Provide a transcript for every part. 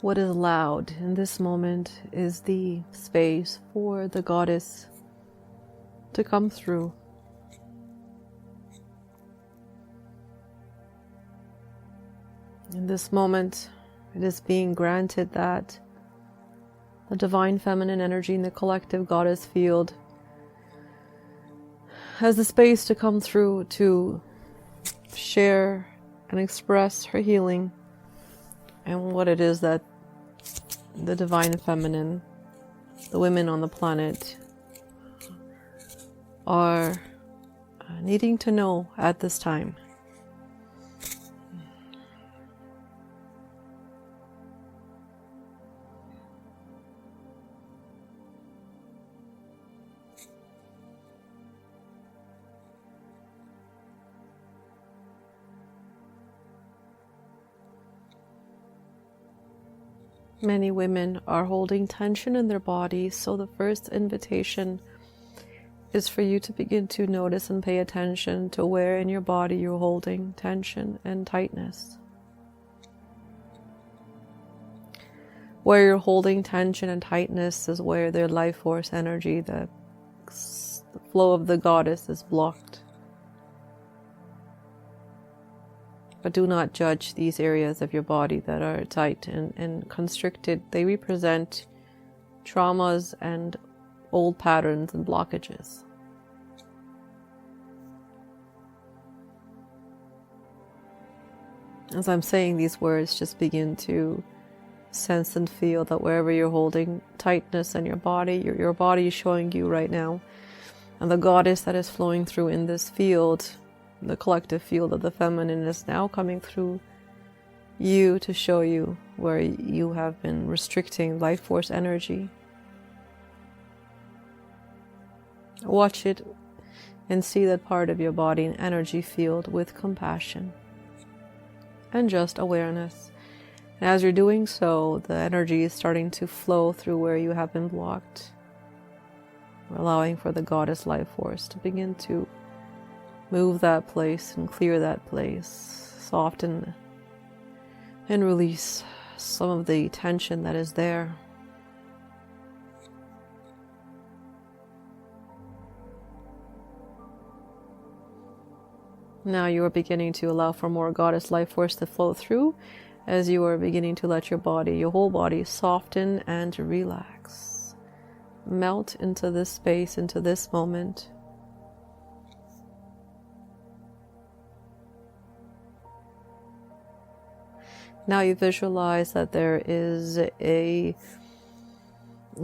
What is loud in this moment is the space for the goddess to come through. In this moment, it is being granted that the divine feminine energy in the collective goddess field has the space to come through to share and express her healing and what it is that the divine feminine, the women on the planet, are needing to know at this time. Many women are holding tension in their bodies, so the first invitation is for you to begin to notice and pay attention to where in your body you're holding tension and tightness. Where you're holding tension and tightness is where their life force energy, the flow of the goddess, is blocked. But do not judge these areas of your body that are tight and constricted. They represent traumas and old patterns and blockages. As I'm saying these words, just begin to sense and feel that wherever you're holding tightness in your body is showing you right now. And the goddess that is flowing through in this field, the collective field of the feminine, is now coming through you to show you where you have been restricting life force energy. Watch it and see that part of your body and energy field with compassion and just awareness. And as you're doing so, the energy is starting to flow through where you have been blocked, allowing for the goddess life force to begin to move that place and clear that place, soften and release some of the tension that is there. Now you are beginning to allow for more goddess life force to flow through as you are beginning to let your body, your whole body, soften and relax. Melt into this space, into this moment. Now you visualize that there is a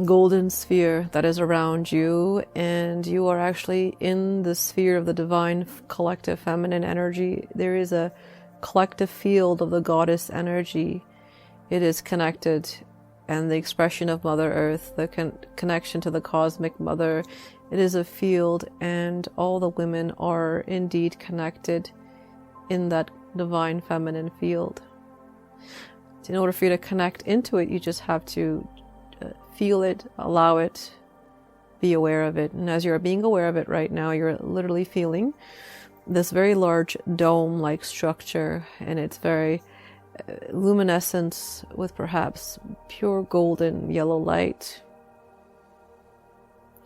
golden sphere that is around you, and you are actually in the sphere of the divine collective feminine energy. There is a collective field of the goddess energy. It is connected, and the expression of Mother Earth, the connection to the cosmic mother, it is a field, and all the women are indeed connected in that divine feminine field. In order for you to connect into it, you just have to feel it, allow it, be aware of it. And as you're being aware of it right now, you're literally feeling this very large dome-like structure, and it's very luminescent with perhaps pure golden yellow light,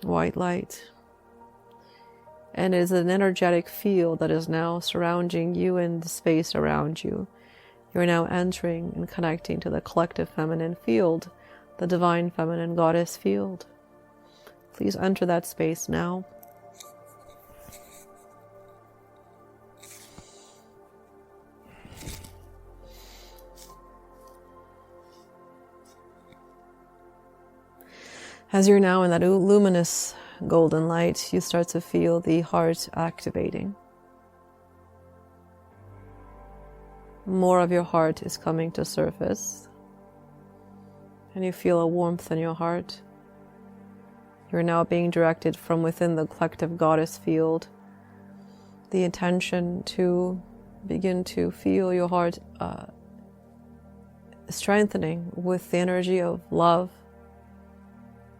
white light. And it is an energetic field that is now surrounding you and the space around you. You are now entering and connecting to the collective feminine field, the divine feminine goddess field. Please enter that space now. As you're now in that luminous golden light, you start to feel the heart activating. More of your heart is coming to surface, and you feel a warmth in your heart. You're now being directed from within the collective goddess field, the intention to begin to feel your heart strengthening with the energy of love.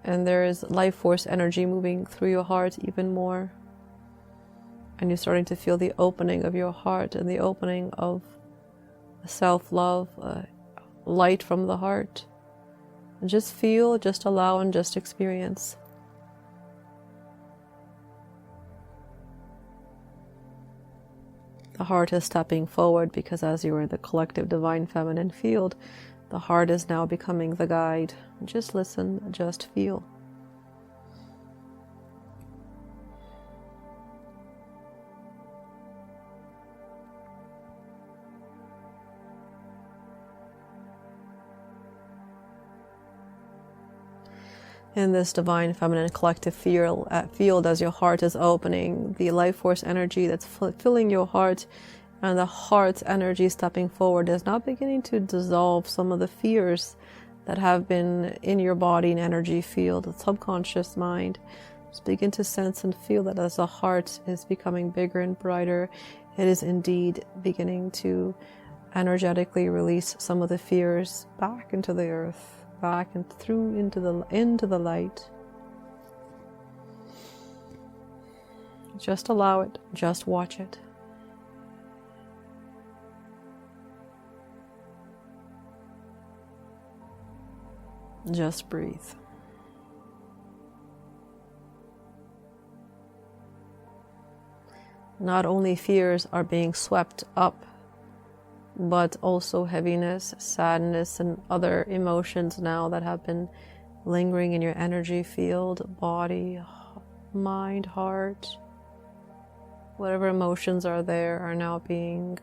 And there is life force energy moving through your heart even more. And you're starting to feel the opening of your heart and the opening of self-love, light from the heart. And just feel, just allow, and just experience. The heart is stepping forward because as you are in the collective divine feminine field, the heart is now becoming the guide. Just listen, just feel. In this divine feminine collective field, as your heart is opening, the life force energy that's filling your heart and the heart's energy stepping forward is now beginning to dissolve some of the fears that have been in your body and energy field, the subconscious mind. Just begin to sense and feel that as the heart is becoming bigger and brighter, it is indeed beginning to energetically release some of the fears back into the earth, back and through into the light. Just allow it, just watch it. Just breathe. Not only fears are being swept up, but also heaviness, sadness, and other emotions now that have been lingering in your energy field, body, mind, heart. Whatever emotions are there are now being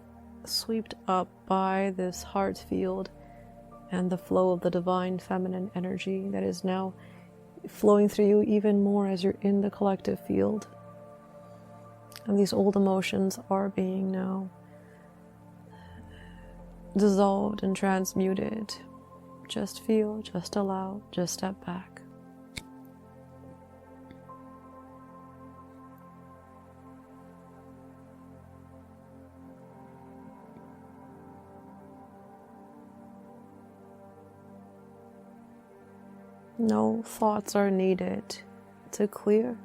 swept up by this heart field and the flow of the divine feminine energy that is now flowing through you even more as you're in the collective field. And these old emotions are being now dissolved and transmuted. Just feel, just allow, just step back. No thoughts are needed to clear.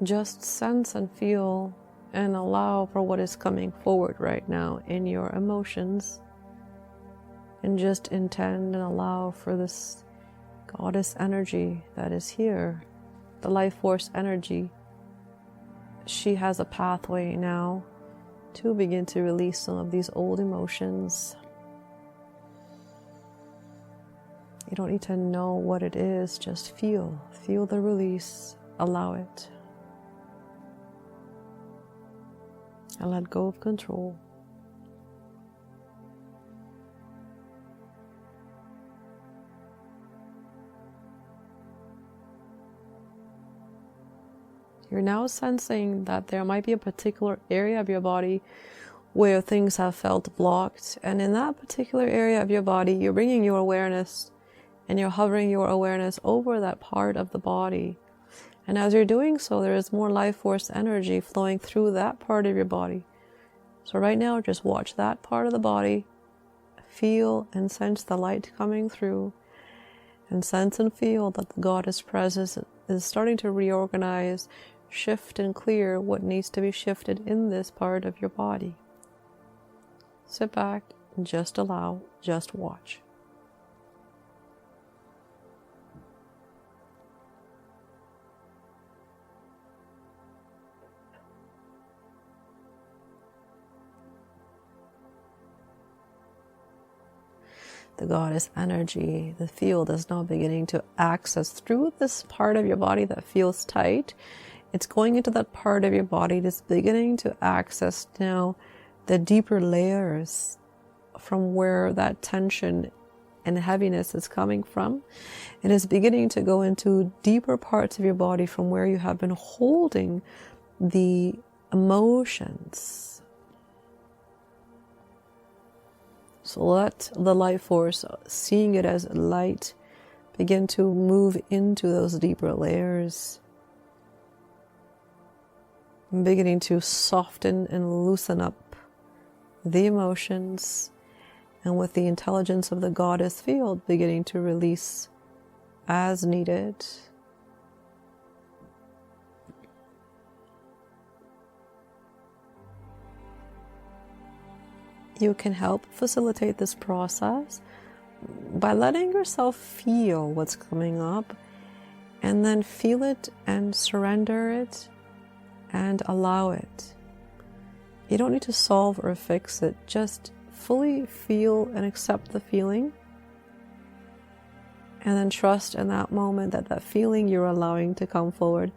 Just sense and feel and allow for what is coming forward right now in your emotions. And just intend and allow for this goddess energy that is here, the life force energy. She has a pathway now to begin to release some of these old emotions. You don't need to know what it is, just feel. Feel the release, allow it. And let go of control. You're now sensing that there might be a particular area of your body where things have felt blocked. And in that particular area of your body, you're bringing your awareness and you're hovering your awareness over that part of the body. And as you're doing so, there is more life force energy flowing through that part of your body. So right now, just watch that part of the body, feel and sense the light coming through, and sense and feel that the goddess presence is starting to reorganize, shift and clear what needs to be shifted in this part of your body. Sit back and just allow, just watch. The goddess energy, the field is now beginning to access through this part of your body that feels tight. It's going into that part of your body that's beginning to access now the deeper layers from where that tension and heaviness is coming from. It is beginning to go into deeper parts of your body from where you have been holding the emotions. So let the life force, seeing it as light, begin to move into those deeper layers. Beginning to soften and loosen up the emotions. And with the intelligence of the goddess field, beginning to release as needed. You can help facilitate this process by letting yourself feel what's coming up, and then feel it and surrender it and allow it. You don't need to solve or fix it. Just fully feel and accept the feeling, and then trust in that moment that that feeling you're allowing to come forward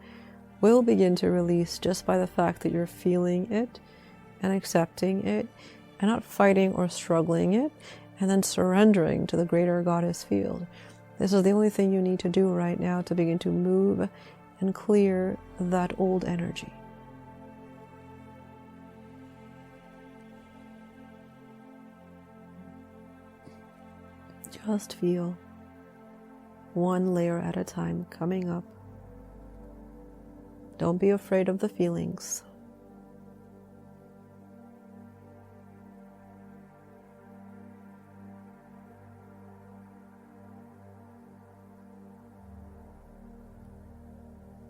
will begin to release just by the fact that you're feeling it and accepting it and not fighting or struggling it, and then surrendering to the greater goddess field. This is the only thing you need to do right now to begin to move and clear that old energy. Just feel one layer at a time coming up. Don't be afraid of the feelings.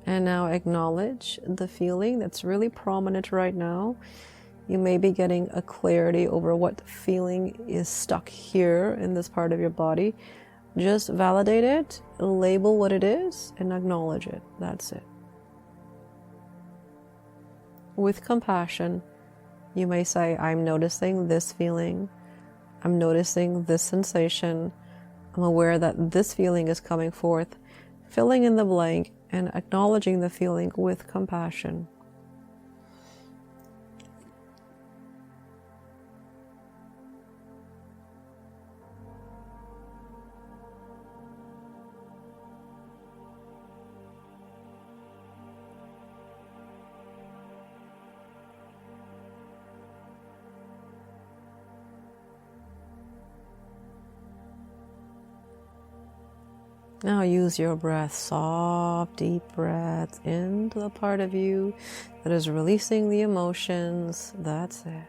And now acknowledge the feeling that's really prominent right now. You may be getting a clarity over what feeling is stuck here in this part of your body. Just validate it, label what it is, and acknowledge it. That's it. With compassion, you may say, I'm noticing this feeling. I'm noticing this sensation. I'm aware that this feeling is coming forth. Filling in the blank and acknowledging the feeling with compassion. Now use your breath, soft, deep breaths into the part of you that is releasing the emotions. That's it.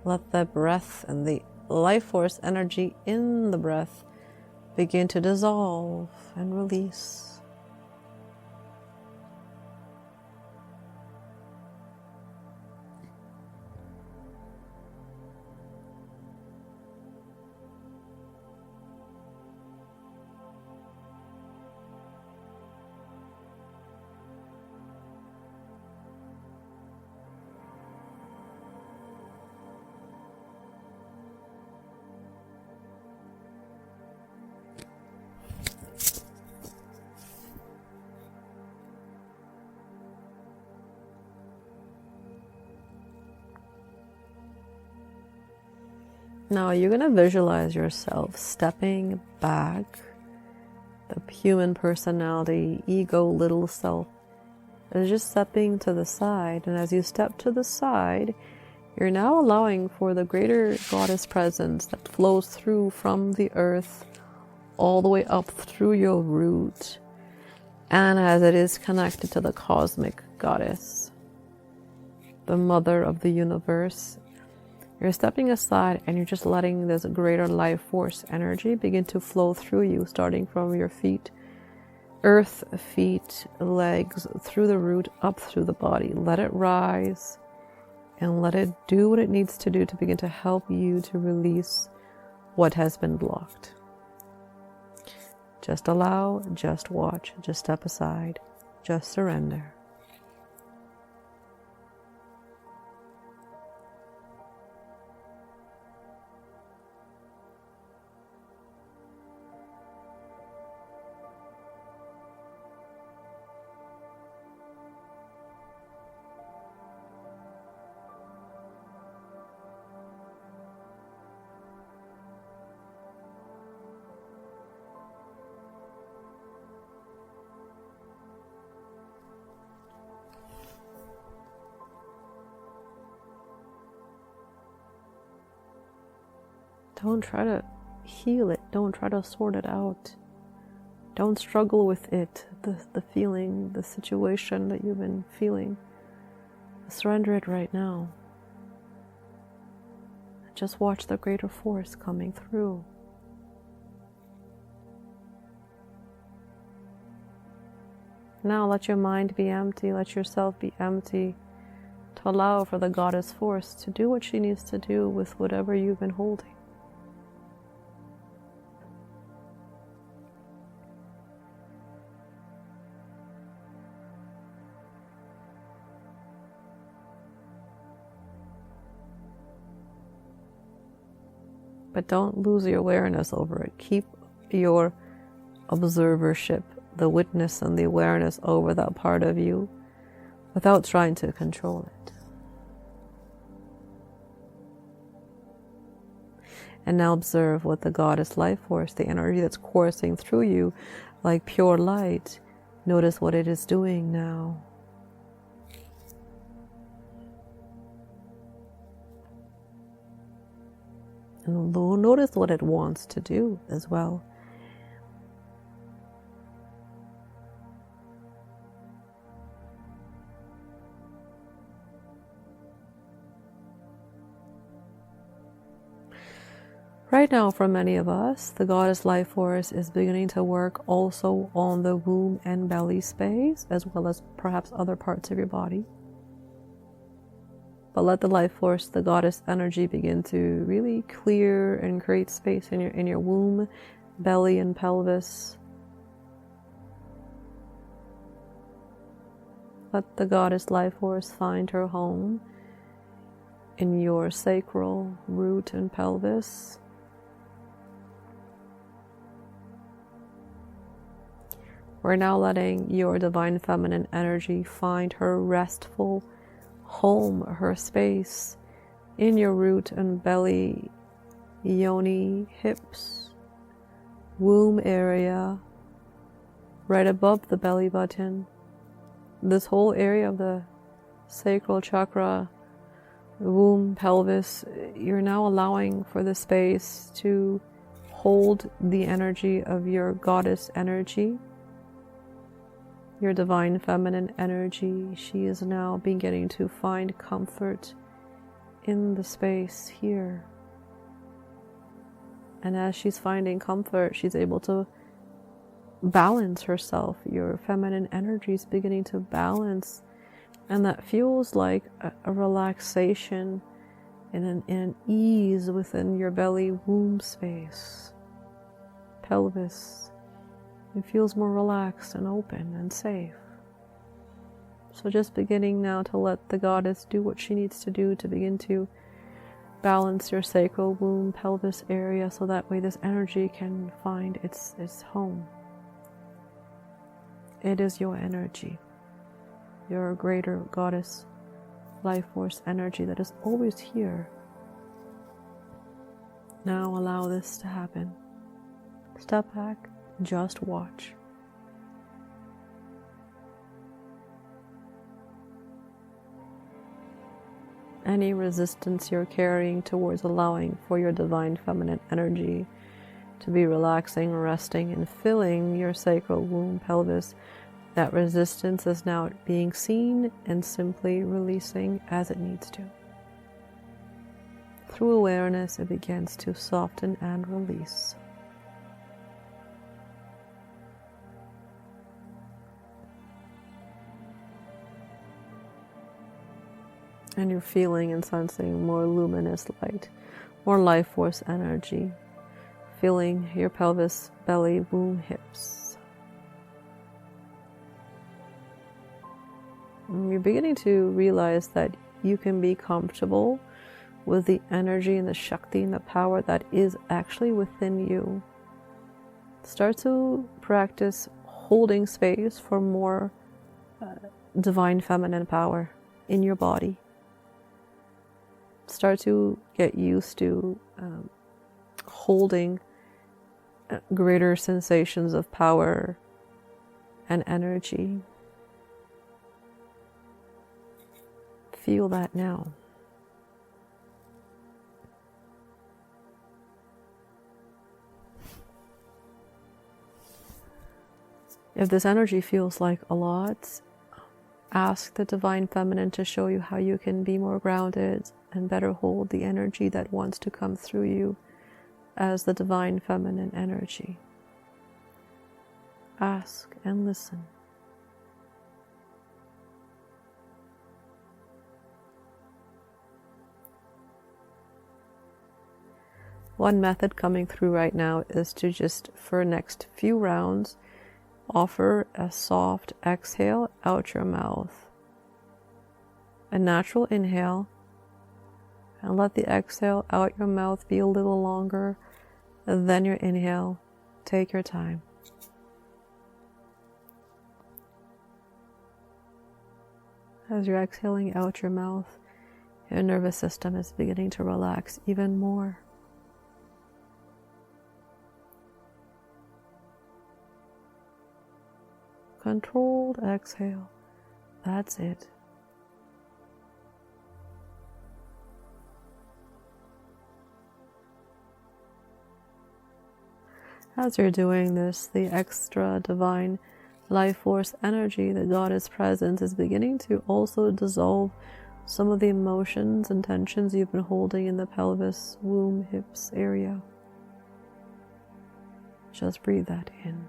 Let the breath and the life force energy in the breath begin to dissolve and release. Now you're going to visualize yourself stepping back. The human personality, ego, little self is just stepping to the side. And as you step to the side, you're now allowing for the greater goddess presence that flows through from the earth all the way up through your root. And as it is connected to the cosmic goddess, the mother of the universe, you're stepping aside and you're just letting this greater life force energy begin to flow through you, starting from your feet, earth, feet, legs, through the root, up through the body. Let it rise and let it do what it needs to do to begin to help you to release what has been blocked. Just allow, just watch, just step aside, just surrender. Don't try to heal it. Don't try to sort it out. Don't struggle with it, the feeling, the situation that you've been feeling. Surrender it right now. Just watch the greater force coming through. Now let your mind be empty. Let yourself be empty. to allow for the goddess force to do what she needs to do with whatever you've been holding. But don't lose your awareness over it. Keep your observership, the witness and the awareness over that part of you without trying to control it. And now observe what the goddess life force, the energy that's coursing through you like pure light, notice what it is doing now. And notice what it wants to do as well. Right now, for many of us, the goddess life force is beginning to work also on the womb and belly space, as well as perhaps other parts of your body. But let the life force, the goddess energy, begin to really clear and create space in your womb, belly, and pelvis. Let the goddess life force find her home in your sacral, root, and pelvis. We're now letting your divine feminine energy find her restful home, her space in your root and belly, yoni, hips, womb area, right above the belly button. This whole area of the sacral chakra, womb, pelvis, you're now allowing for the space to hold the energy of your goddess energy, your divine feminine energy. She is now beginning to find comfort in the space here. And as she's finding comfort, she's able to balance herself. Your feminine energy is beginning to balance, and that feels like a relaxation and an ease within your belly, womb space, pelvis. It feels more relaxed and open and safe. So just beginning now to let the goddess do what she needs to do to begin to balance your sacral, womb, pelvis area, so that way this energy can find its home. It is your energy, your greater goddess life force energy that is always here. Now allow this to happen. Step back. Just watch. Any resistance you're carrying towards allowing for your divine feminine energy to be relaxing, resting, and filling your sacral, womb, pelvis, that resistance is now being seen and simply releasing as it needs to. Through awareness, it begins to soften and release. And you're feeling and sensing more luminous light, more life force energy, feeling your pelvis, belly, womb, hips. And you're beginning to realize that you can be comfortable with the energy and the Shakti and the power that is actually within you. Start to practice holding space for more divine feminine power in your body. Start to get used to holding greater sensations of power and energy. Feel that now. If this energy feels like a lot, ask the divine feminine to show you how you can be more grounded and better hold the energy that wants to come through you as the divine feminine energy. Ask and listen. One method coming through right now is to just, for next few rounds, offer a soft exhale out your mouth. A natural inhale, and let the exhale out your mouth be a little longer than your inhale. Take your time. As you're exhaling out your mouth, your nervous system is beginning to relax even more. Controlled exhale. That's it. As you're doing this, the extra divine life force energy, the Goddess presence, is beginning to also dissolve some of the emotions and tensions you've been holding in the pelvis, womb, hips area. Just breathe that in.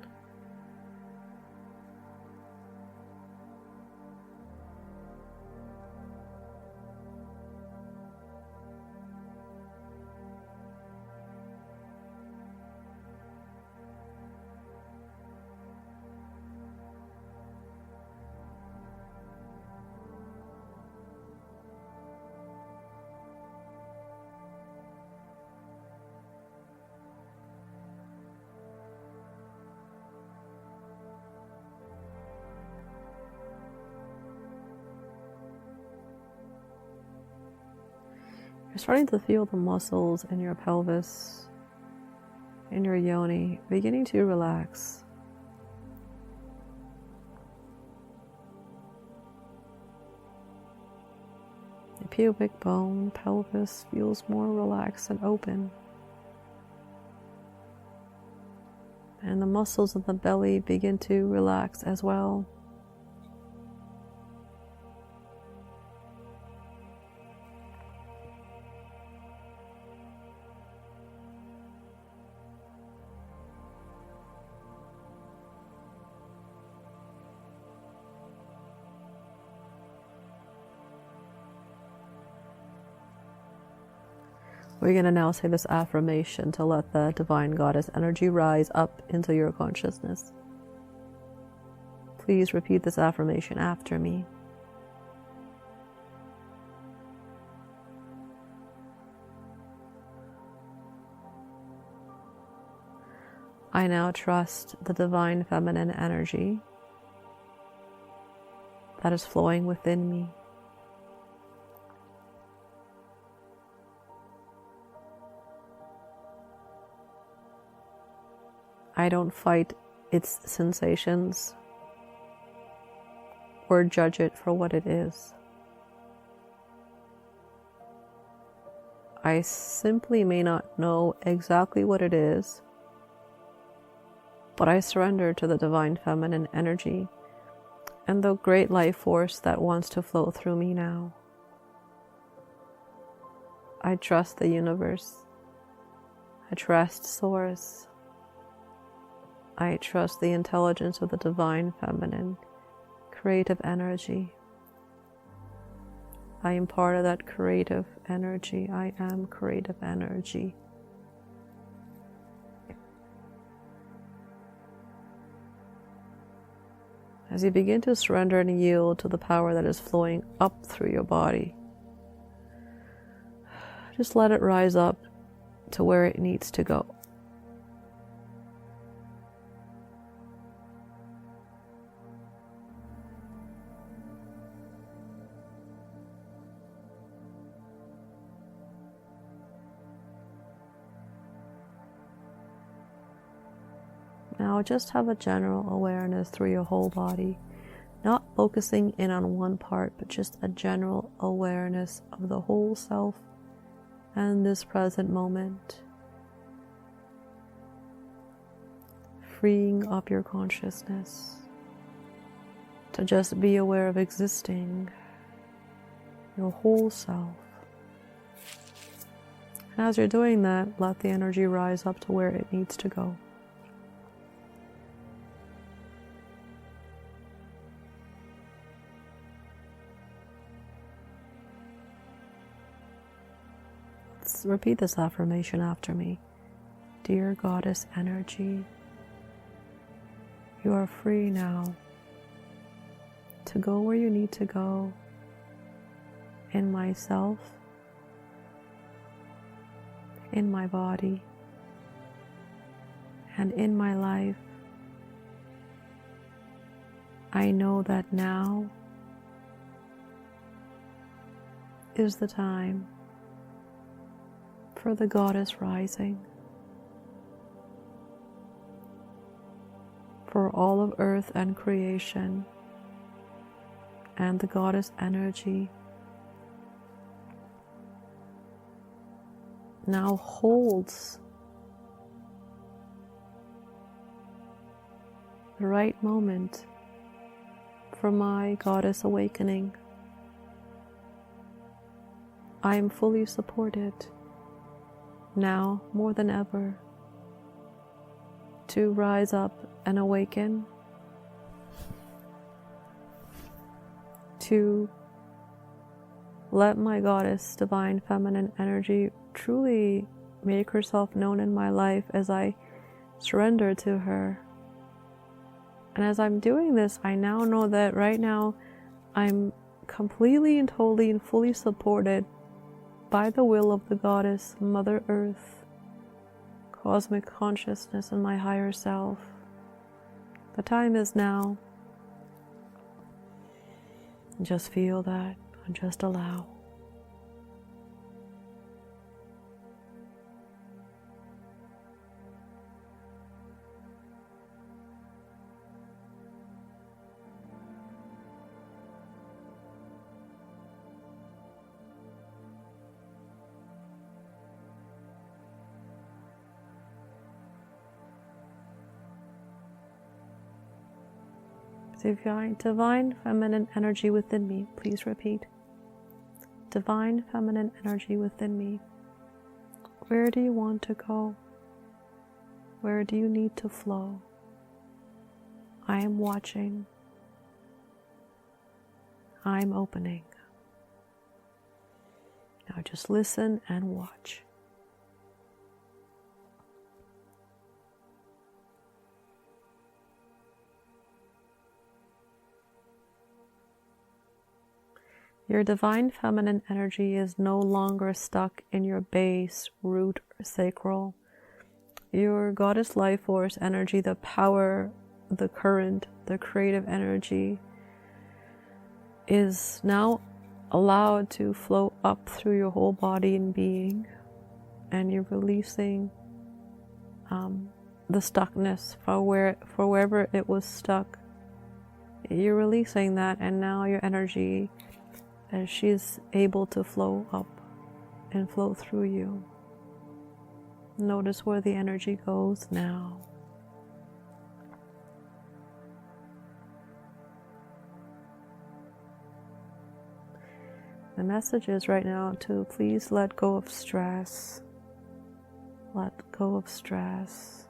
You're starting to feel the muscles in your pelvis, in your yoni, beginning to relax. The pubic bone, pelvis feels more relaxed and open. And the muscles of the belly begin to relax as well. We're going to now say this affirmation to let the divine goddess energy rise up into your consciousness. Please repeat this affirmation after me. I now trust the divine feminine energy that is flowing within me. I don't fight its sensations or judge it for what it is. I simply may not know exactly what it is, but I surrender to the divine feminine energy and the great life force that wants to flow through me now. I trust the universe. I trust Source. I trust the intelligence of the divine feminine, creative energy. I am part of that creative energy. I am creative energy. As you begin to surrender and yield to the power that is flowing up through your body, just let it rise up to where it needs to go. Now just have a general awareness through your whole body, not focusing in on one part, but just a general awareness of the whole self and this present moment. Freeing up your consciousness to just be aware of existing, your whole self. And as you're doing that, let the energy rise up to where it needs to go. repeat this affirmation after me. Dear Goddess Energy, you are free now to go where you need to go in myself, in my body, and in my life. I know that now is the time for the Goddess rising, for all of Earth and creation, and the Goddess energy now holds the right moment for my Goddess awakening. I am fully supported now more than ever to rise up and awaken, to let my Goddess divine feminine energy truly make herself known in my life as I surrender to her. And as I'm doing this, I now know that right now I'm completely and totally and fully supported by the will of the Goddess, Mother Earth, cosmic consciousness, and my higher self. The time is now. Just feel that and just allow. Divine feminine energy within me, please repeat. Divine feminine energy within me. Where do you want to go? Where do you need to flow? I am watching. I'm opening. Now just listen and watch. Your divine feminine energy is no longer stuck in your base, root, or sacral. Your Goddess life force energy, the power, the current, the creative energy is now allowed to flow up through your whole body and being, and you're releasing the stuckness for wherever it was stuck. You're releasing that, and now your energy, and she's able to flow up and flow through you. Notice where the energy goes now. The message is right now to please let go of stress. Let go of stress.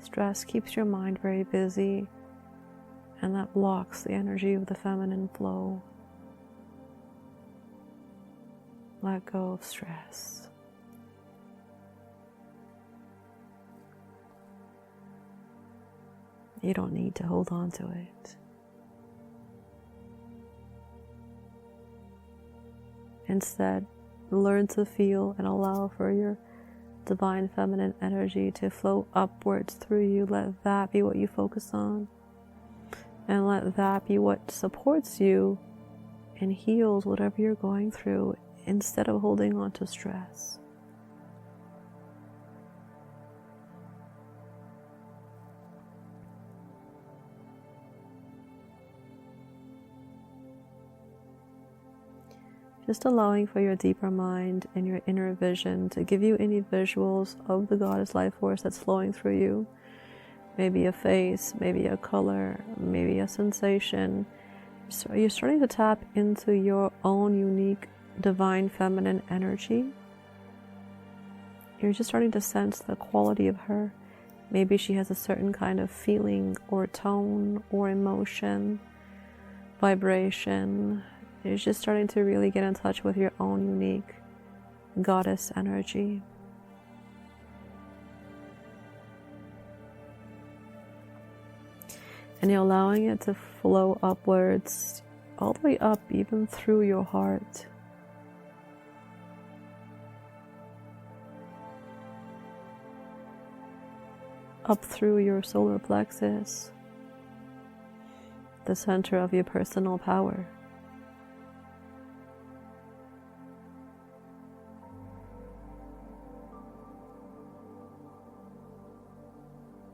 Stress keeps your mind very busy, and that blocks the energy of the feminine flow. Let go of stress. You don't need to hold on to it. Instead, learn to feel and allow for your divine feminine energy to flow upwards through you. Let that be what you focus on. And let that be what supports you and heals whatever you're going through, instead of holding on to stress. Just allowing for your deeper mind and your inner vision to give you any visuals of the Goddess life force that's flowing through you. Maybe a face, maybe a color, maybe a sensation. So you're starting to tap into your own unique divine feminine energy. You're just starting to sense the quality of her. Maybe she has a certain kind of feeling or tone or emotion, vibration. You're just starting to really get in touch with your own unique goddess energy. And you're allowing it to flow upwards, all the way up, even through your heart. Up through your solar plexus, the center of your personal power.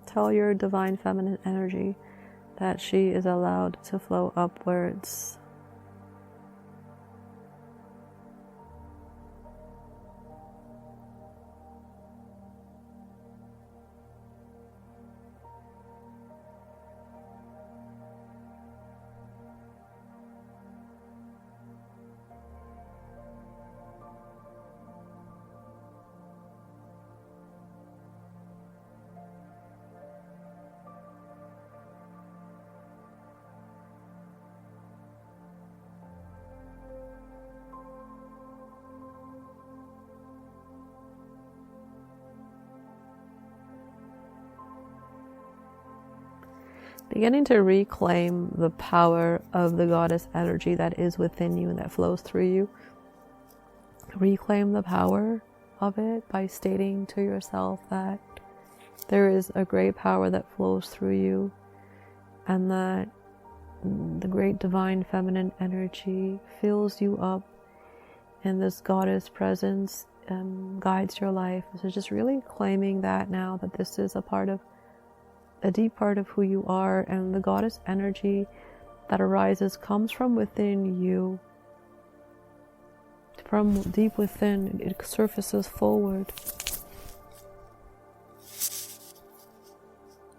Tell your divine feminine energy that she is allowed to flow upwards. Beginning to reclaim the power of the goddess energy that is within you and that flows through you. Reclaim the power of it by stating to yourself that there is a great power that flows through you, and that the great divine feminine energy fills you up, and this goddess presence guides your life. So just really claiming that now, that this is a deep part of who you are, and the goddess energy that arises comes from within you. From deep within, it surfaces forward.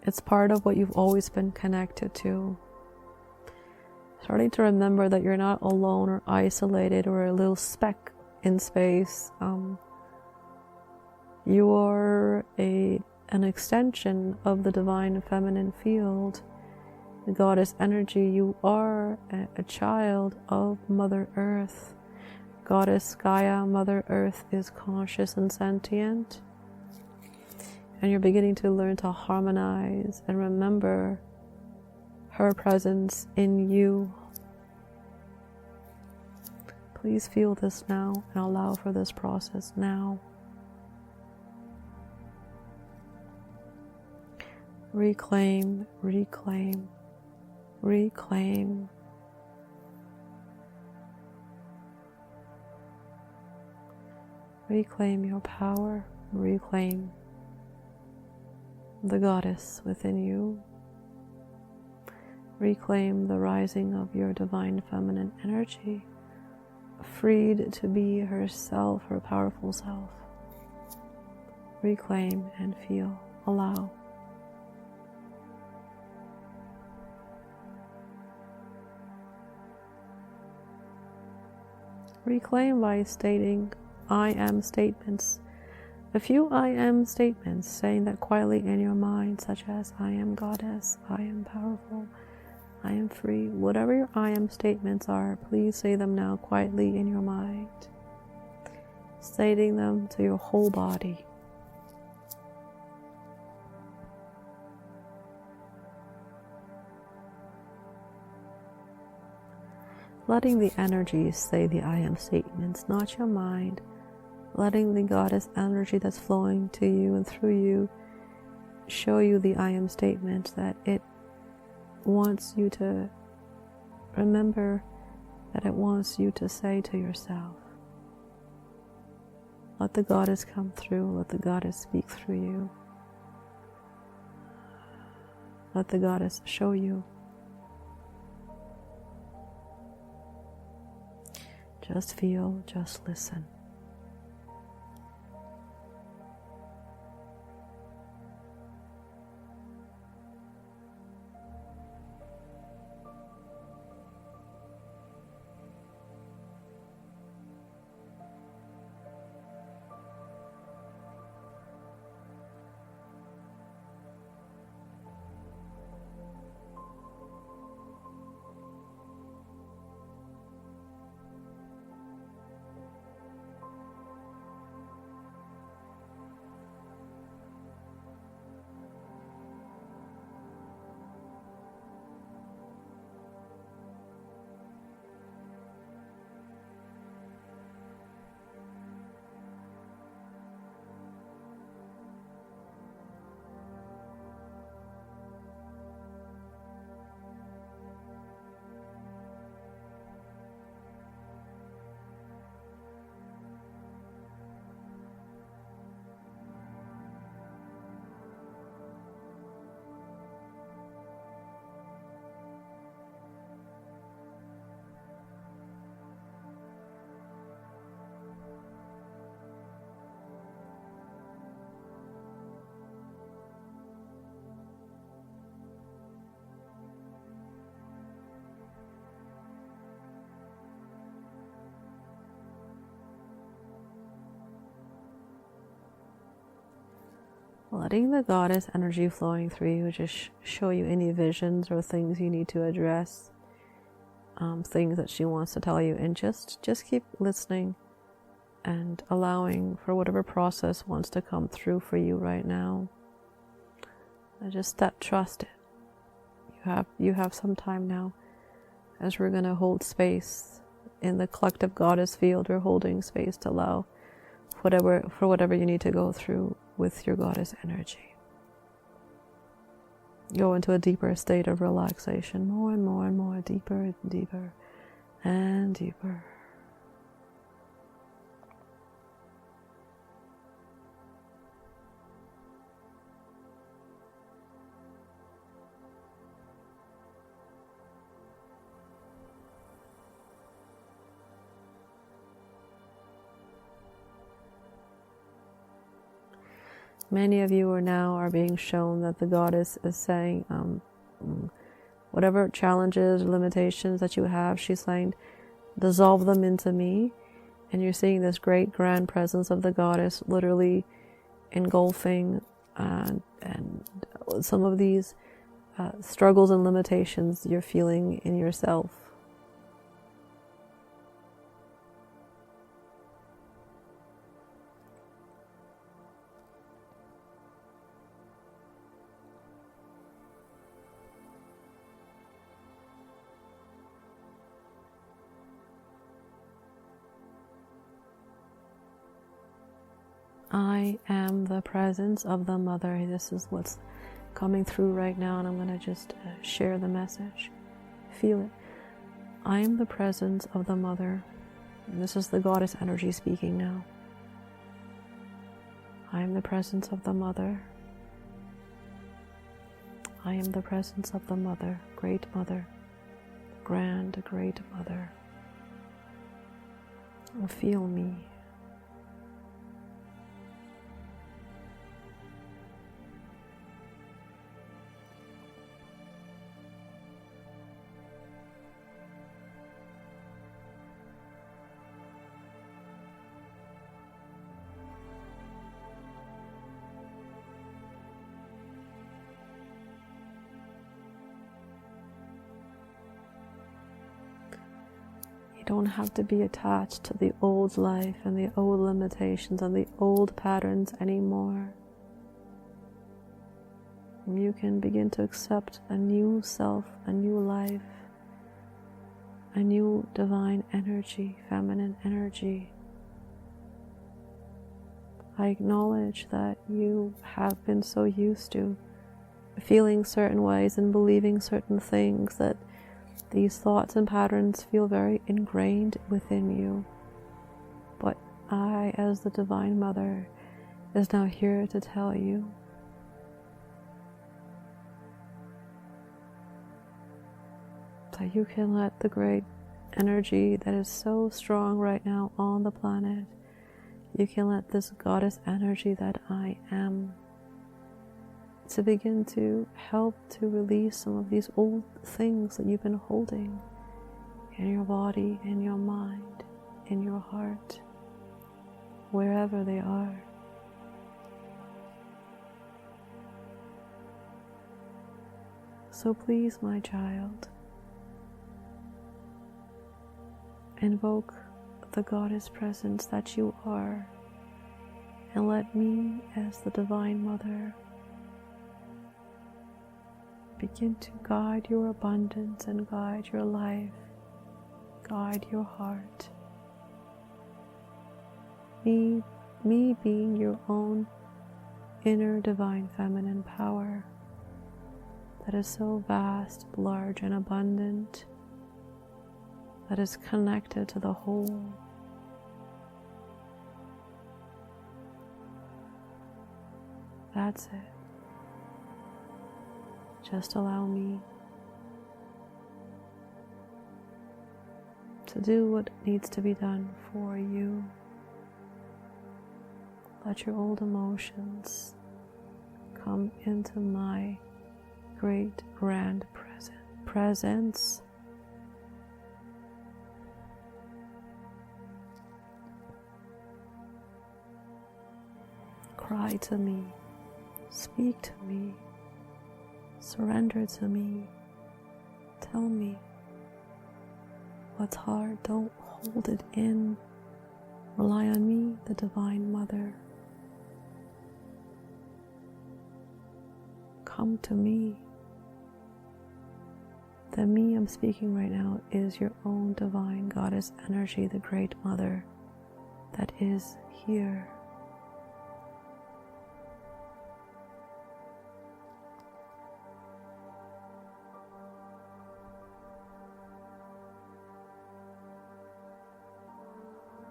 It's part of what you've always been connected to. Starting to remember that you're not alone or isolated or a little speck in space. You are an extension of the divine feminine field, the goddess energy. You are a child of Mother Earth. Goddess Gaia, Mother Earth, is conscious and sentient. And you're beginning to learn to harmonize and remember her presence in you. Please feel this now and allow for this process now. Reclaim, reclaim, reclaim. Reclaim your power, reclaim the goddess within you. Reclaim the rising of your divine feminine energy, freed to be herself, her powerful self. Reclaim and feel, allow. Reclaim by stating I am statements. A few I am statements, saying that quietly in your mind, such as I am goddess, I am powerful, I am free. Whatever your I am statements are, please say them now quietly in your mind, stating them to your whole body. Letting the energies say the I am statements, not your mind. Letting the goddess energy that's flowing to you and through you show you the I am statement that it wants you to remember, that it wants you to say to yourself. Let the goddess come through. Let the goddess speak through you. Let the goddess show you. Just feel, just listen. letting the goddess energy flowing through you just show you any visions or things you need to address, things that she wants to tell you, and just keep listening and allowing for whatever process wants to come through for you right now. Just trust it. You have some time now, as we're going to hold space in the collective goddess field. We're holding space to allow for whatever you need to go through with your goddess energy. Go into a deeper state of relaxation, more and more and more, deeper and deeper and deeper. Many of you are being shown that the goddess is saying, whatever challenges or limitations that you have, she's saying, dissolve them into me. And you're seeing this great grand presence of the goddess literally engulfing and some of these struggles and limitations you're feeling in yourself. I am the presence of the mother. This is what's coming through right now, and I'm going to just share the message. Feel it. I am the presence of the mother. And this is the goddess energy speaking now. I am the presence of the mother. I am the presence of the mother, great mother, grand, great mother. Oh, feel me. You don't have to be attached to the old life and the old limitations and the old patterns anymore. You can begin to accept a new self, a new life, a new divine energy, feminine energy. I acknowledge that you have been so used to feeling certain ways and believing certain things that these thoughts and patterns feel very ingrained within you. But I, as the Divine Mother, is now here to tell you that you can let the great energy that is so strong right now on the planet, you can let this goddess energy that I am, to begin to help to release some of these old things that you've been holding in your body, in your mind, in your heart, wherever they are. So please, my child, invoke the goddess presence that you are, and let me, as the Divine Mother, begin to guide your abundance and guide your life, guide your heart. Me being your own inner divine feminine power that is so vast, large, and abundant, that is connected to the whole. That's it. Just allow me to do what needs to be done for you. Let your old emotions come into my great grand presence. Cry to me, Speak to me. Surrender to me. Tell me what's hard. Don't hold it in. Rely on me, the Divine Mother. Come to me. The me I'm speaking right now is your own Divine Goddess energy, the Great Mother that is here.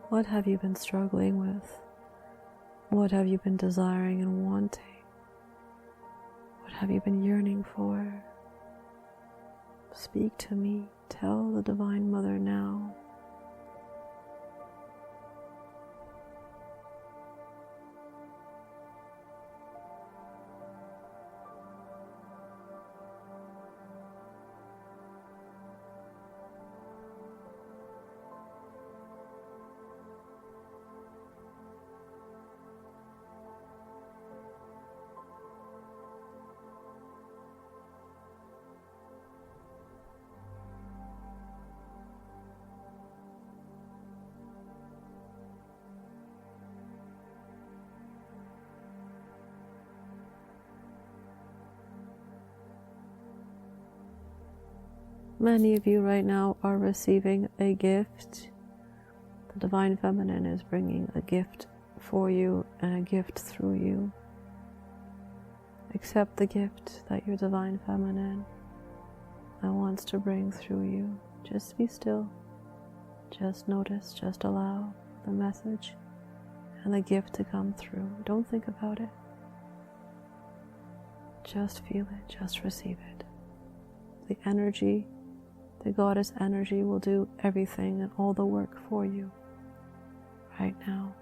What have you been struggling with? What have you been desiring and wanting? What have you been yearning for? Speak to me. Tell the Divine Mother now. Many of you right now are receiving a gift. The Divine Feminine is bringing a gift for you and a gift through you. Accept the gift that your Divine Feminine wants to bring through you. Just be still. Just notice, just allow the message and the gift to come through. Don't think about it. Just feel it, just receive it. The energy, the Goddess energy will do everything and all the work for you right now.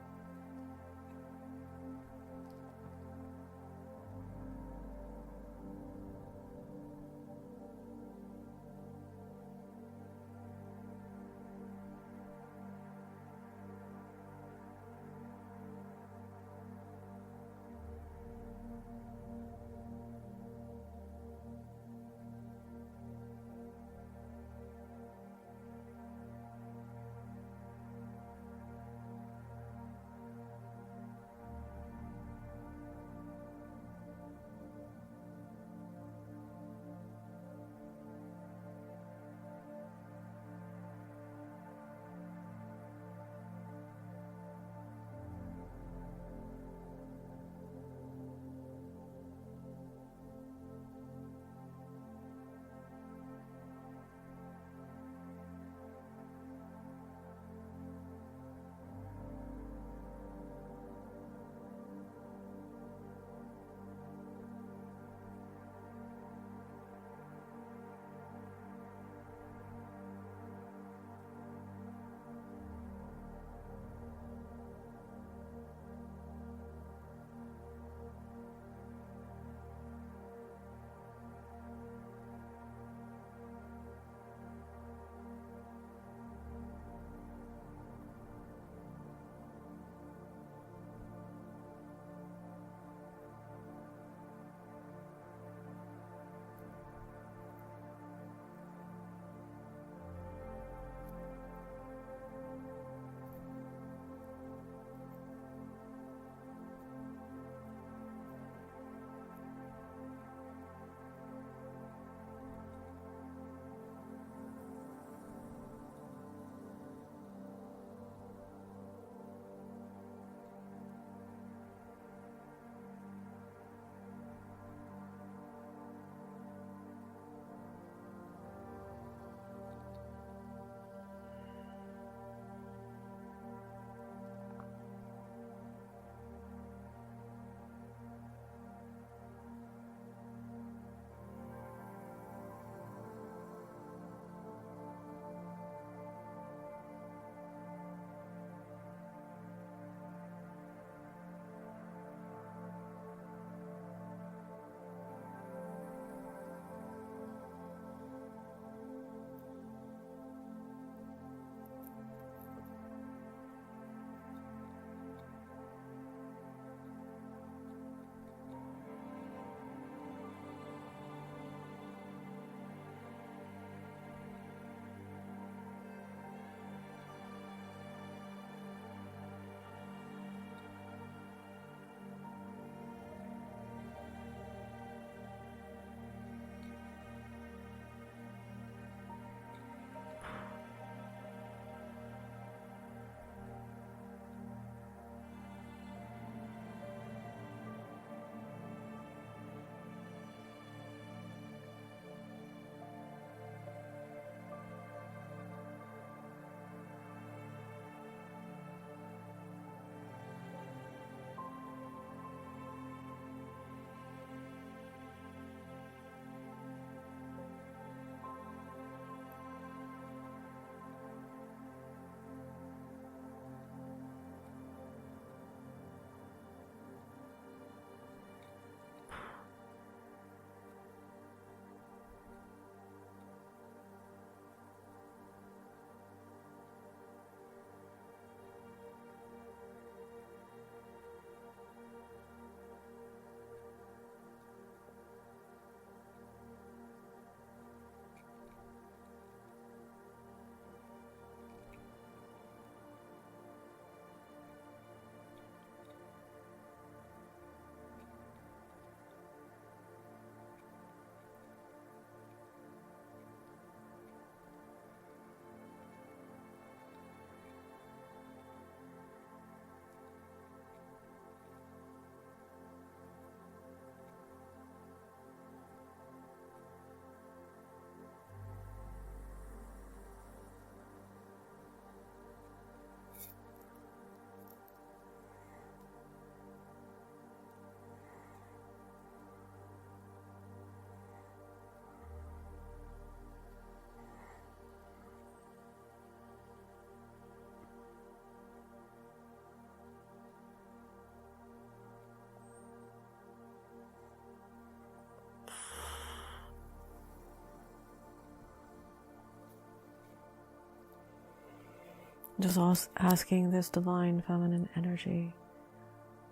Just asking this divine feminine energy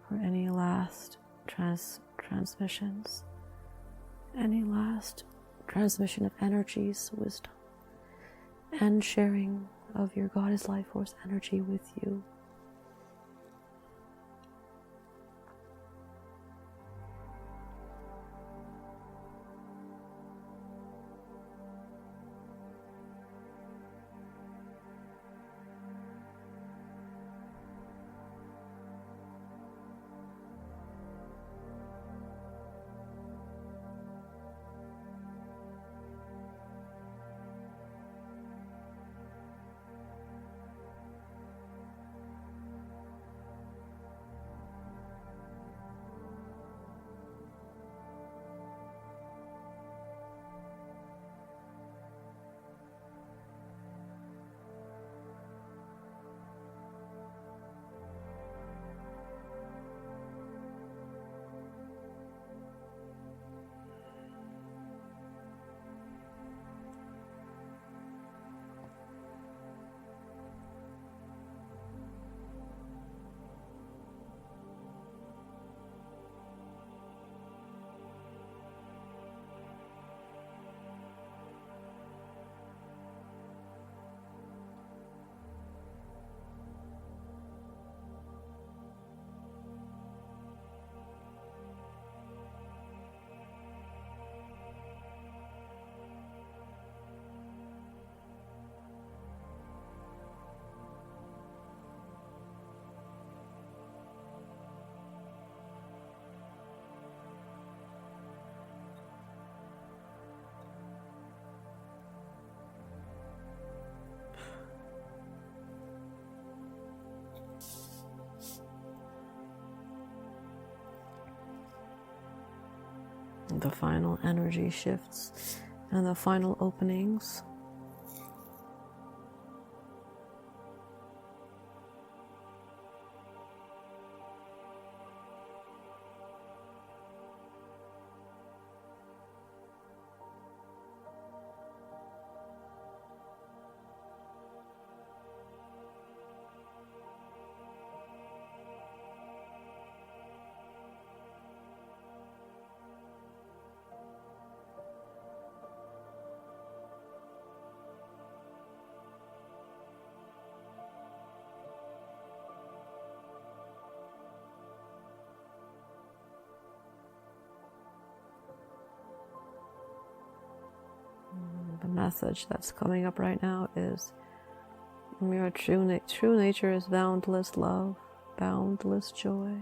for any last transmissions, any last transmission of energies, wisdom, and sharing of your goddess life force energy with you. The final energy shifts and the final openings. The message that's coming up right now is your true nature is boundless love, boundless joy.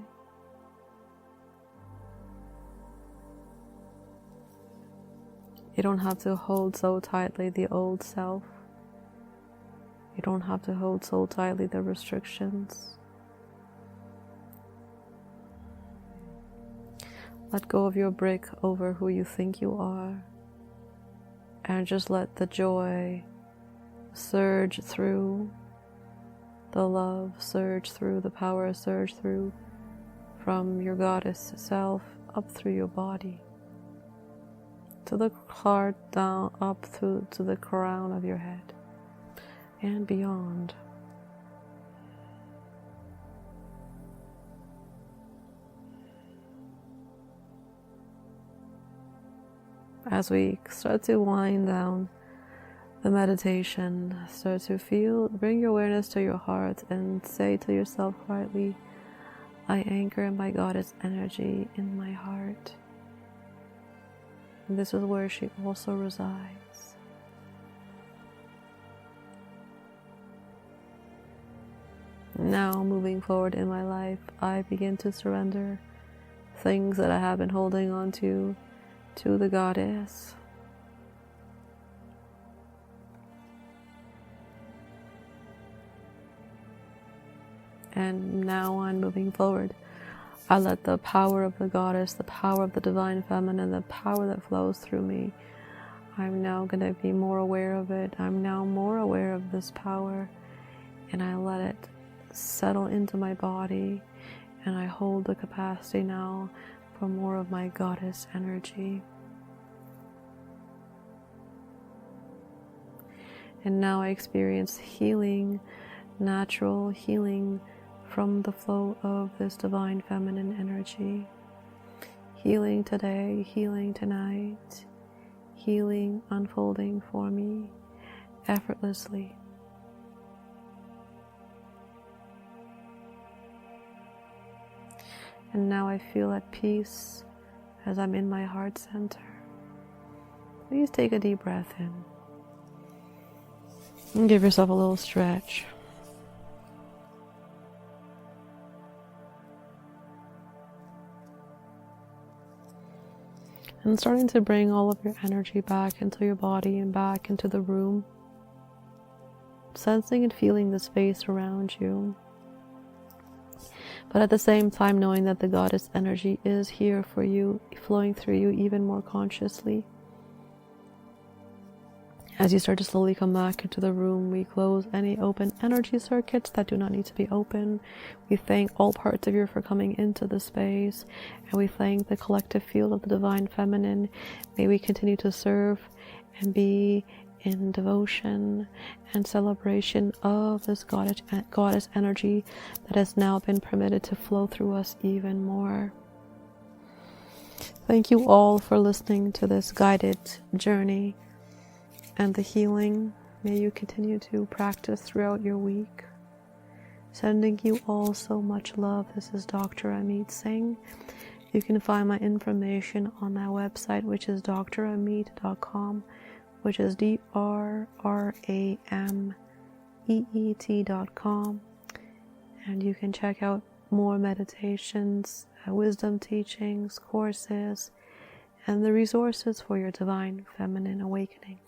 You don't have to hold so tightly the old self. You don't have to hold so tightly the restrictions. Let go of your brick over who you think you are. And just let the joy surge through, the love surge through, the power surge through from your goddess self up through your body, to the heart, down, up through to the crown of your head, and beyond. As we start to wind down the meditation, start to bring your awareness to your heart and say to yourself quietly, I anchor my goddess energy in my heart. And this is where she also resides. Now, moving forward in my life, I begin to surrender things that I have been holding on to the goddess. And now on, moving forward, I let the power of the goddess, the power of the divine feminine, the power that flows through me, I'm now going to be more aware of it. I'm now more aware of this power, and I let it settle into my body, and I hold the capacity now for more of my goddess energy. And now I experience healing natural healing from the flow of this divine feminine energy. Healing today, healing tonight, healing unfolding for me effortlessly. And now I feel at peace as I'm in my heart center. Please take a deep breath in. And give yourself a little stretch. And starting to bring all of your energy back into your body and back into the room. Sensing and feeling the space around you. But at the same time knowing that the goddess energy is here for you, flowing through you even more consciously. As you start to slowly come back into the room, we close any open energy circuits that do not need to be open. We thank all parts of you for coming into the space, and we thank the collective field of the divine feminine. May we continue to serve and be in devotion and celebration of this goddess energy that has now been permitted to flow through us even more. Thank you all for listening to this guided journey and the healing. May you continue to practice throughout your week. Sending you all so much love. This is Dr. Rameet Singh. You can find my information on my website, which is drameet.com, which is drameet.com. And you can check out more meditations, wisdom teachings, courses, and the resources for your divine feminine awakening.